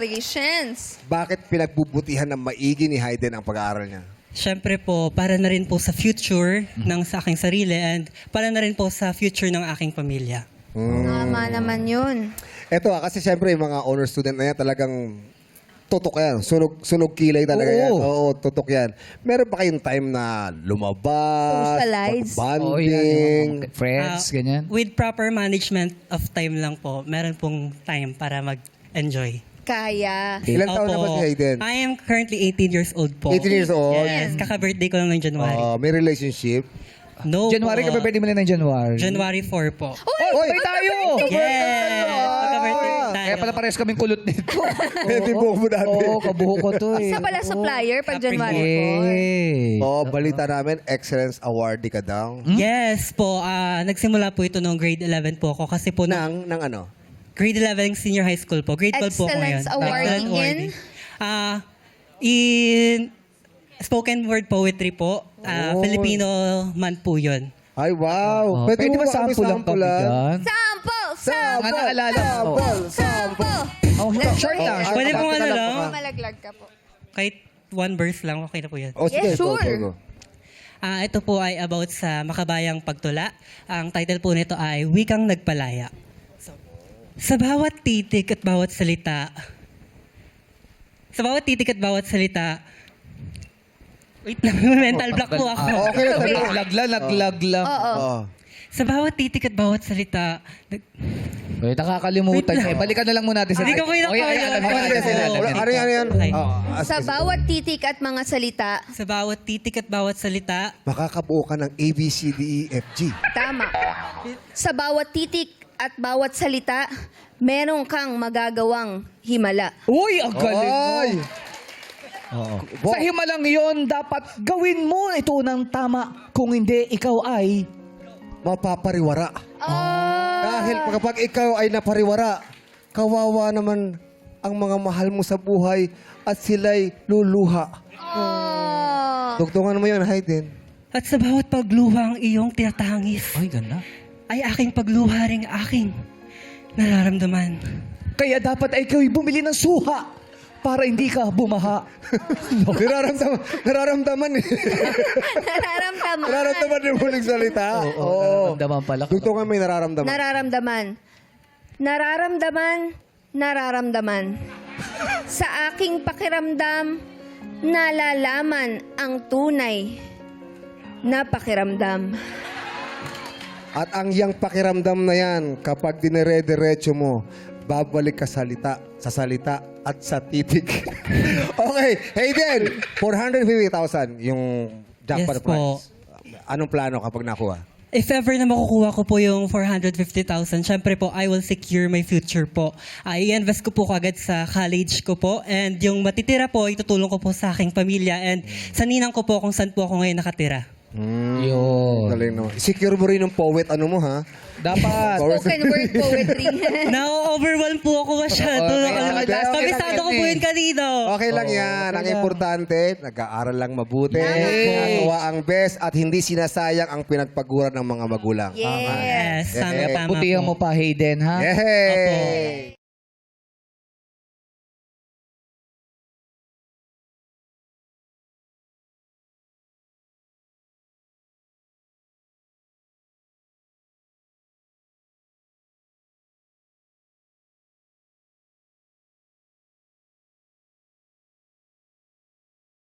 Congratulations! Bakit pinagbubutihan ng maigi ni Hayden ang pag-aaral niya? Siyempre po, para na rin po sa future ng sa aking sarili and para na rin po sa future ng aking pamilya. Tama naman yun. Eto kasi siyempre yung mga honor student na yan talagang tutok yan. Sunog kilay talaga yan. Oo, tutok yan. Meron ba kayong time na lumabas, Socialize? bonding? Friends, ganyan. With proper management of time lang po, meron pong time para mag-enjoy. Kaya. Ilan taon na ba si Hayden? I am currently 18 years old po. 18 years old? Yes, kaka-birthday ko lang ng January. May relationship? No January po. ka ba pwede mo lang ng January? January 4 po. Oy! Sabay tayo! Yes! Magka-birthday tayo. Kaya pala parehas kaming kulot nito. Pwede buhok mo dati. Oo, kabuho ko to eh. Isa pala supplier pag January 4. Yay! Oo, balita namin, Excellence Awardee ka daw. Yes po, nagsimula po ito noong grade 11 po ako kasi po Nang ano? grade 11 senior high school po. Grade 12 po ako ngayon. Excellence awarding in? In spoken word poetry po. Oh. Filipino man po yun. Ay, wow. Pwede mo ba kami sample lang pabigyan? Sample! Nga naalala ko. Sample! Oh, short lang. Oh, Pwede ay, pong ano kapit lang? ka. Malaglag ka po. Kahit one verse lang, okay na po yun. Oh, sige, Yes, go, sure. go, go. Ito po ay about sa makabayang pagtula. Ang title po nito ay Wikang Nagpalaya. Sa bawat titik at bawat salita, wait lang, mental block po ako. Okay na tayo. Naglag lang. Oo. Oh. Sa bawat titik at bawat salita, Wait, nakakalimutan niya. Balikan na lang muna natin sa... Hindi ko kaya Okay, kaya. alam mo na Ano, sila. Ano yan? Okay. Sa bawat titik at mga salita, sa bawat titik at bawat salita, Makakabuo ka ng A, B, C, D, E, F, G. tama. Sa bawat titik at bawat salita, meron kang magagawang himala. Uy, ang galing mo. Ay! Sa himalang yon, dapat gawin mo ito ng tama. Kung hindi, ikaw ay... Mapapariwara. Oh! Dahil kapag ikaw ay napariwara, kawawa naman ang mga mahal mo sa buhay at sila'y luluha. Oh! Dugtungan mo yun, Hayden. at sa bawat pagluha ang iyong tinatangis, Ay, ganda. ay aking pagluha ring aking nararamdaman. Kaya dapat ay ikaw bumili ng suha para hindi ka bumaha. Nararamdaman eh. Nararamdaman. Nararamdaman yung huling salita. Nararamdaman pala. Dugtungan mo yung nararamdaman. Nararamdaman. Nararamdaman. Nararamdaman. Sa aking pakiramdam, nalalaman ang tunay na pakiramdam. At ang iyang pakiramdam na yan, kapag dinere-derecho mo, babalik ka sa salita at sa titik. Okay, Hayden, 450,000 yung jackpot Yes po. prize. Anong plano kapag nakuha? If ever na makukuha ko po yung 450,000, syempre po, I will secure my future po. I-invest ko po kagad sa college ko po. And yung matitira po, itutulong ko po sa aking pamilya. And sa ninang ko po kung saan po ako ngayon nakatira. Yun. Galing naman. Secure mo rin yung poet ano mo, ha? Dapat. Spoken word poetry. Na-overwhelm po ako masyado. Kabisado ko po yun kanino. Okay lang yan. Ang importante, nag-aaral lang mabuti. Yay! Nagawa ang best at hindi sinasayang ang pinagpaguran ng mga magulang. Yes. Yes, Yes. tama Butihan po. mo pa, Hayden, ha? Yay!